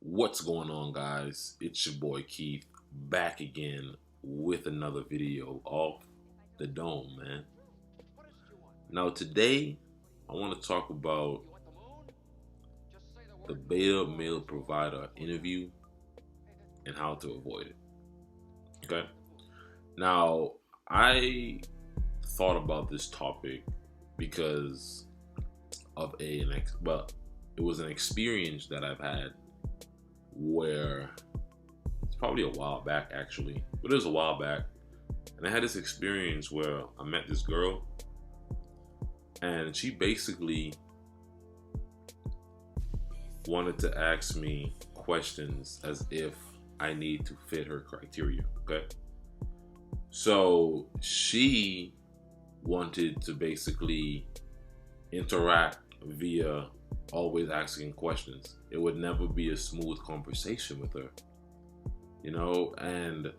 What's going on, guys? It's your boy Keith back again with another video off the dome, man. Now, today I want to talk about the beta male provider interview and how to avoid it. Okay. Now, I thought about this topic because of it was an experience that I've had where it's probably a while back actually, but it was a while back, and I had this experience where I met this girl and she basically wanted to ask me questions as if I need to fit her criteria. Okay, so she wanted to basically interact via always asking questions. It would never be a smooth conversation with her, and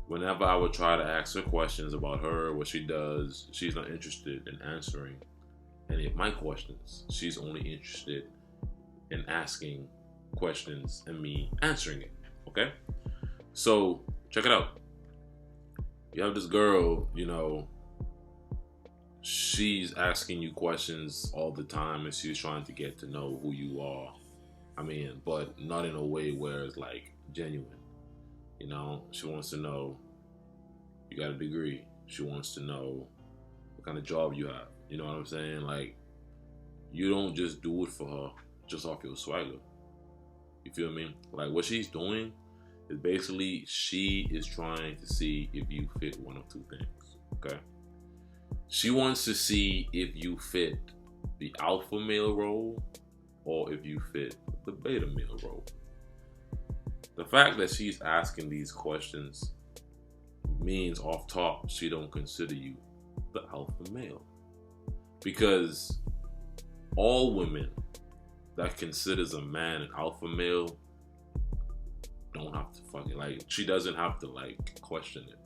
whenever I would try to ask her questions about her, what she does, she's not interested in answering any of my questions. She's only interested in asking questions and me answering it. Okay, so check it out. You have this girl, she's asking you questions all the time and she's trying to get to know who you are. But not in a way where it's like genuine. She wants to know you got a degree. She wants to know what kind of job you have. You know what I'm saying? Like, you don't just do it for her just off your swagger. You feel me? Like, what she's doing is basically she is trying to see if you fit one of two things. Okay? She wants to see if you fit the alpha male role or if you fit the beta male role. The fact that she's asking these questions means off top she don't consider you the alpha male. Because all women that considers a man an alpha male don't have to she doesn't have to question it.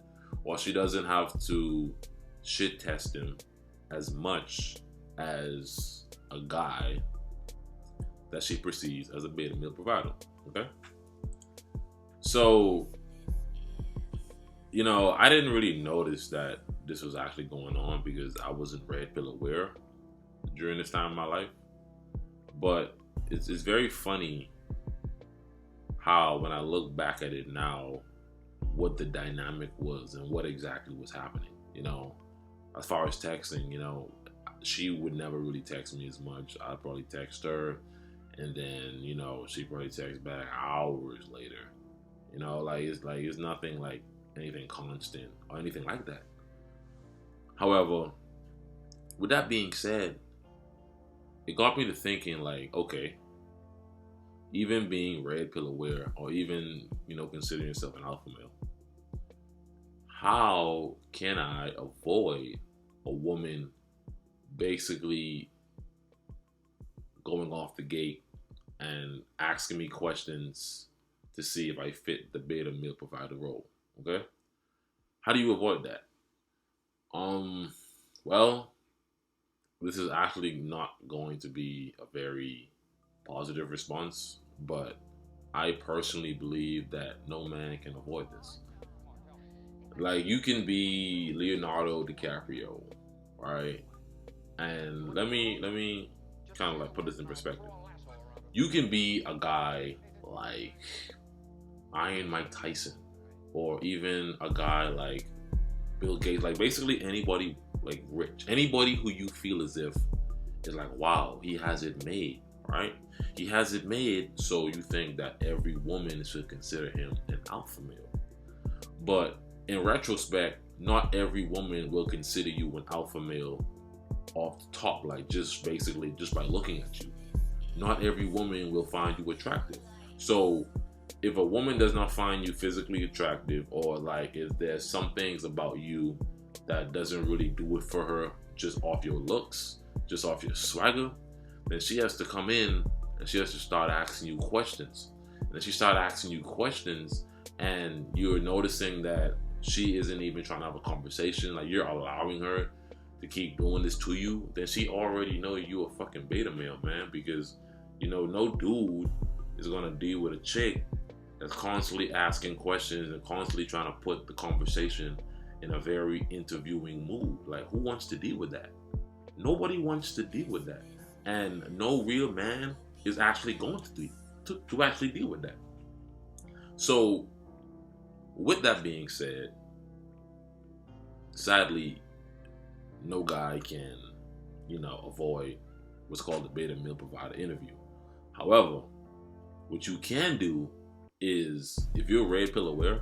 Or she doesn't have to shit test him as much as a guy that she perceives as a beta male provider. Okay, so I didn't really notice that this was actually going on because I wasn't red pill aware during this time in my life. But it's very funny how when I look back at it now, what the dynamic was and what exactly was happening. As far as texting, she would never really text me as much. I'd probably text her, and then she'd probably text back hours later. It's nothing like anything constant or anything like that. However, with that being said, it got me to thinking okay, even being red pill aware or even considering yourself an alpha male, how can I avoid a woman basically going off the gate and asking me questions to see if I fit the beta male provider role? Okay, how do you avoid that? Well, this is actually not going to be a very positive response, but I personally believe that no man can avoid this. You can be Leonardo DiCaprio, right? And let me kind of put this in perspective. You can be a guy like Iron Mike Tyson, or even a guy like Bill Gates, basically anybody rich, anybody who you feel as if is wow, he has it made, right? He has it made, so you think that every woman should consider him an alpha male. But in retrospect, not every woman will consider you an alpha male off the top, just by looking at you. Not every woman will find you attractive. So if a woman does not find you physically attractive, or if there's some things about you that doesn't really do it for her just off your looks, just off your swagger, then she has to come in and she has to start asking you questions. And then she starts asking you questions and you're noticing that she isn't even trying to have a conversation, you're allowing her to keep doing this to you, then she already know you a fucking beta male, man. Because no dude is gonna deal with a chick that's constantly asking questions and constantly trying to put the conversation in a very interviewing mood. Like, who wants to deal with that? Nobody wants to deal with that. And no real man is actually going to actually deal with that. So, with that being said, sadly, no guy can, avoid what's called the beta male provider interview. However, what you can do is, if you're red pill aware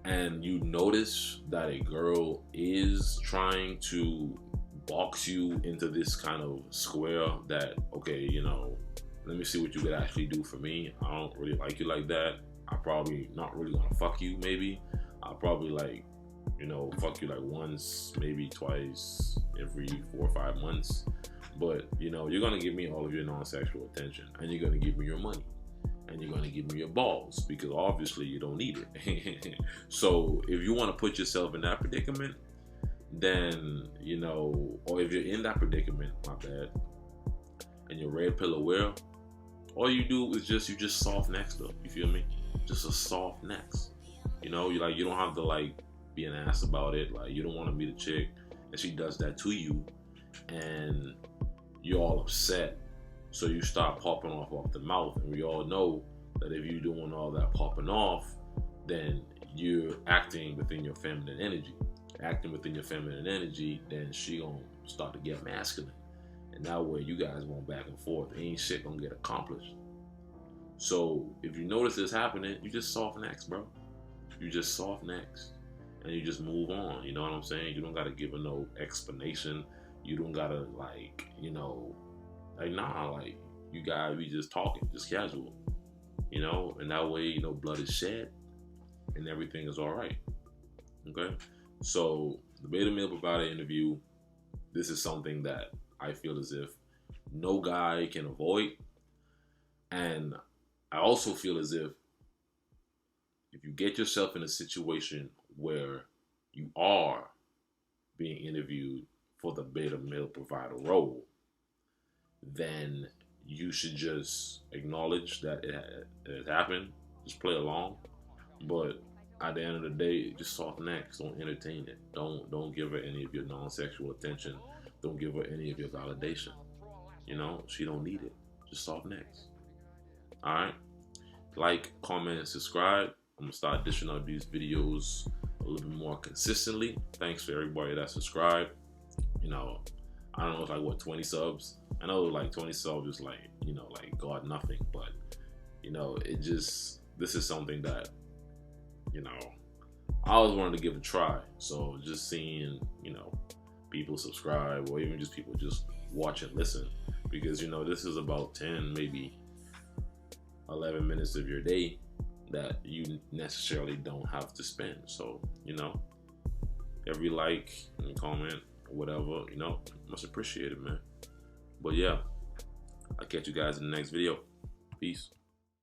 and you notice that a girl is trying to box you into this kind of square that, okay, let me see what you could actually do for me. I don't really like you like that. I'm probably not really gonna fuck you, maybe. I'll probably fuck you like once, maybe twice every 4 or 5 months. But, you're gonna give me all of your non-sexual attention, and you're gonna give me your money, and you're gonna give me your balls, because obviously you don't need it. So if you wanna put yourself in that predicament, then, or if you're in that predicament, my bad, and you're red pill aware, all you do is you just soft next up. You feel me? Just a soft next. You don't have to be an ass about it. Like, you don't want to meet a chick and she does that to you, and you're all upset. So you start popping off the mouth, and we all know that if you're doing all that popping off, then you're acting within your feminine energy. Acting within your feminine energy, then she gonna start to get masculine, and that way you guys going back and forth. Ain't shit gonna get accomplished. So if you notice this happening, you just soft next, bro. You just soft next, and you just move on. You know what I'm saying? You don't gotta give her no explanation. You don't gotta you gotta be just talking, just casual, and that way, blood is shed and everything is all right. Okay. So the beta male provider interview, this is something that I feel as if no guy can avoid. And I also feel as if you get yourself in a situation where you are being interviewed for the beta male provider role, then you should just acknowledge that it happened, just play along. But at the end of the day, just soft next. Don't entertain it. Don't give her any of your non-sexual attention. Don't give her any of your validation. She don't need it. Just soft next. All right. Like, comment, and subscribe. I'm gonna start dishing out these videos a little bit more consistently. Thanks for everybody that subscribed. I don't know, it's 20 subs. I know 20 subs is God nothing, but this is something that I always wanted to give a try. So just seeing, people subscribe, or even just people just watch and listen, because this is about 10, maybe 11 minutes of your day that you necessarily don't have to spend. So every like and comment, whatever, much appreciated, man. But yeah, I'll catch you guys in the next video. Peace.